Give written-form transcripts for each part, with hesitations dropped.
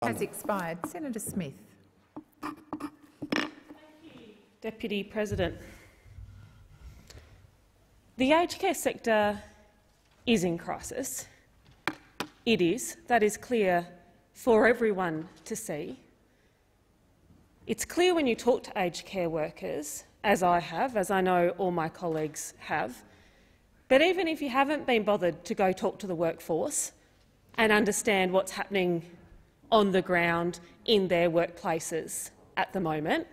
has expired. Senator Smith. Thank you, Deputy President. The aged care sector is in crisis. It is. That is clear for everyone to see. It's clear when you talk to aged care workers, as I have, as I know all my colleagues have, but even if you haven't been bothered to go talk to the workforce and understand what's happening on the ground in their workplaces at the moment,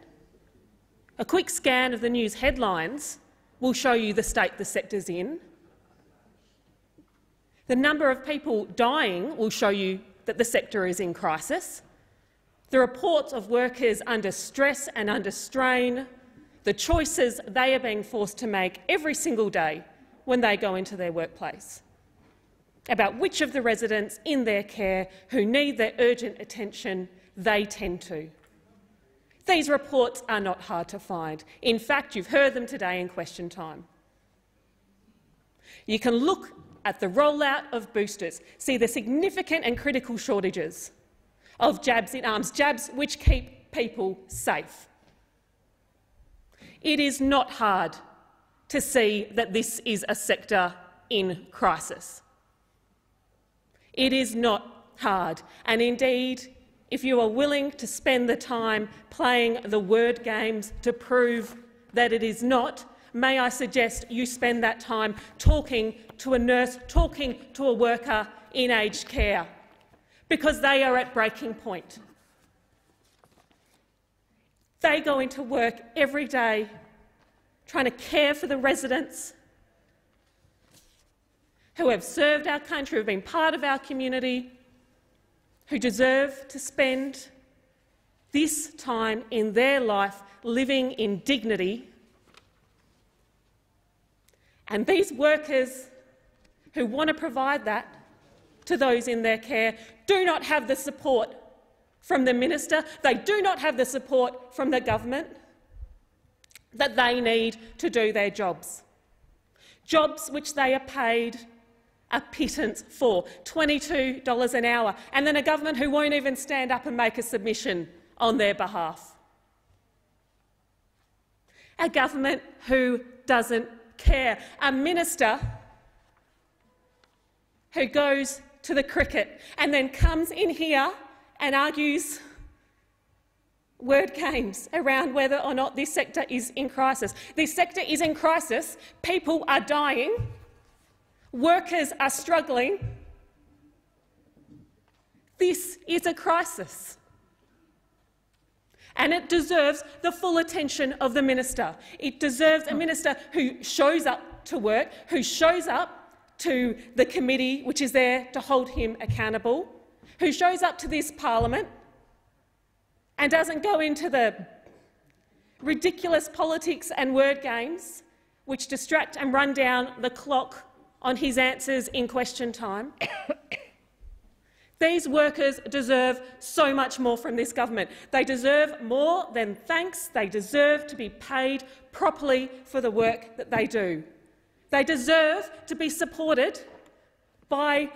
a quick scan of the news headlines will show you the state the sector's in. The number of people dying will show you that the sector is in crisis. The reports of workers under stress and under strain, the choices they are being forced to make every single day when they go into their workplace, about which of the residents in their care who need their urgent attention they tend to. These reports are not hard to find. In fact, you've heard them today in question time. You can look at the rollout of boosters, see the significant and critical shortages of jabs in arms, jabs which keep people safe. It is not hard to see that this is a sector in crisis. It is not hard, and indeed, if you are willing to spend the time playing the word games to prove that it is not, may I suggest you spend that time talking to a nurse, talking to a worker in aged care, because they are at breaking point. They go into work every day trying to care for the residents who have served our country, who have been part of our community, who deserve to spend this time in their life living in dignity. And these workers who want to provide that to those in their care do not have the support from the minister, they do not have the support from the government that they need to do their jobs. Jobs which they are paid a pittance for, $22 an hour, and then a government who won't even stand up and make a submission on their behalf. A government who doesn't care. A minister who goes to the cricket and then comes in here and argues word games around whether or not this sector is in crisis. This sector is in crisis. People are dying. Workers are struggling. This is a crisis, and it deserves the full attention of the minister. It deserves a minister who shows up to work, who shows up to the committee which is there to hold him accountable, who shows up to this parliament and doesn't go into the ridiculous politics and word games which distract and run down the clock on his answers in question time. These workers deserve so much more from this government. They deserve more than thanks. They deserve to be paid properly for the work that they do. They deserve to be supported by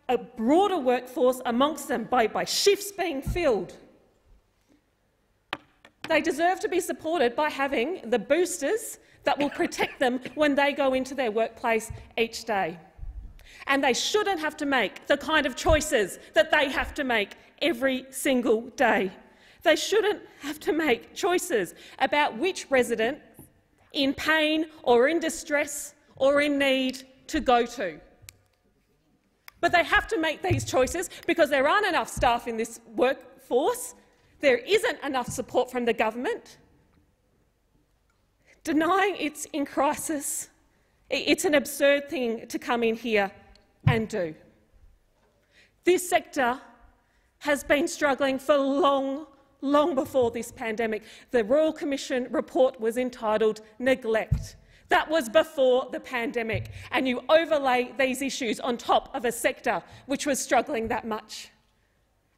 a broader workforce amongst them, by shifts being filled. They deserve to be supported by having the boosters that will protect them when they go into their workplace each day. And they shouldn't have to make the kind of choices that they have to make every single day. They shouldn't have to make choices about which resident in pain or in distress or in need to go to. But they have to make these choices because there aren't enough staff in this workforce. There isn't enough support from the government. Denying it's in crisis, it's an absurd thing to come in here and do. This sector has been struggling for long before this pandemic. The Royal Commission report was entitled Neglect. That was before the pandemic, and you overlay these issues on top of a sector which was struggling that much.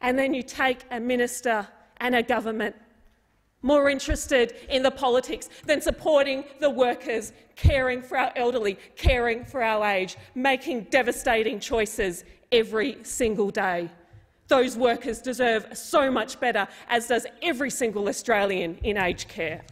And then you take a minister and a government more interested in the politics than supporting the workers, caring for our elderly, caring for our aged, making devastating choices every single day. Those workers deserve so much better, as does every single Australian in aged care.